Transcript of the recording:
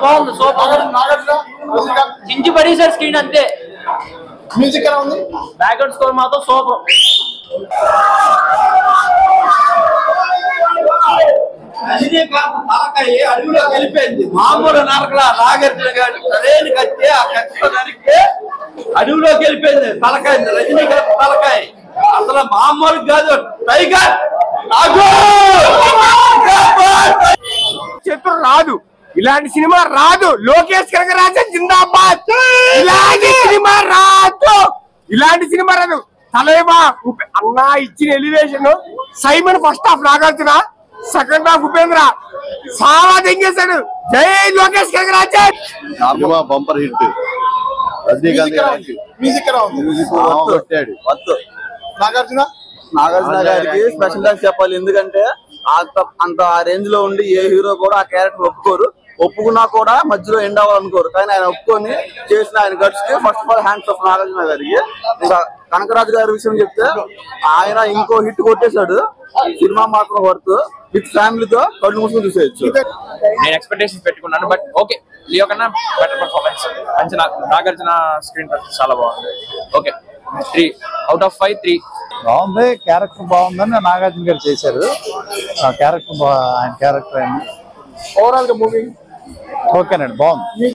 బాగుంది, సూపర్. చించి పడేసారు స్క్రీన్ అంతే. మ్యూజిక్ ఎలా ఉంది? బ్యాక్గ్రౌండ్ స్కోర్ మాత్రం సూపర్. అడవిలో కలిపింది మామూలు నరకలా. నాగార్జున గారి సరైన కత్తి ఆ కత్తితో నరికి అడవిలో గెలిపింది తలకాయ. రజనీకాంత్ తలకాయ అసలు మామూలు కాదు. టైగర్ చిత్రం రాదు, ఇలాంటి సినిమా రాదు. లోకేష్ కనకరాజన్ జిందాబాద్. ఇలాంటి సినిమా రాదు, ఇలాంటి సినిమా రాదు. తలేబా అన్నా ఇచ్చిన elevation. Simon first half Nagarjuna, second half Upendra చాలా దెంగేశాడు. జై లోకేష్ కనకరాజన్. Bumper hit. రజనీకాంత్ మ్యూజిక్ ఎలా ఉంది? నాగార్జున గారికి స్పెషల్ థాంక్స్ చెప్పాలి. ఎందుకంటే అంత ఆ రేంజ్ లో ఉండి ఏ హీరో కూడా ఆ క్యారెక్టర్ ఒప్పుకోరు. ఒప్పుకున్నా కూడా మధ్యలో ఎండ్ అవ్వాలనుకోరు. కానీ ఆయన ఒప్పుకొని చేసిన ఆయన గట్స్ కి first of all hands of Nagarjuna గారికి. ఇంకా కనకరాజు గారి విషయం చెప్తే ఆయన ఇంకో హిట్ కొట్టేశాడు. సినిమా మాత్రం వర్త్. విత్ ఫ్యామిలీతో కళ్ళు మూసుకొని చూసేయచ్చు. నేను ఎక్స్పెక్టేషన్స్ పెట్టుకున్నాను, బట్ ఓకే, లియో కన్నా బెటర్ పర్ఫార్మెన్స్. మంచి నాగార్జున స్క్రీన్ ప్రెజెన్స్ చాలా బాగుంది. ఓకే, 3 out of 5, 3 బాగుంది. క్యారెక్టర్ బాగుందని నాగార్జున గారు చేశారు. క్యారెక్టర్ ఆయన క్యారెక్టర్ అయింది. ఓవరాల్ గా మూవీ ఓకేనండి, బాగుంది.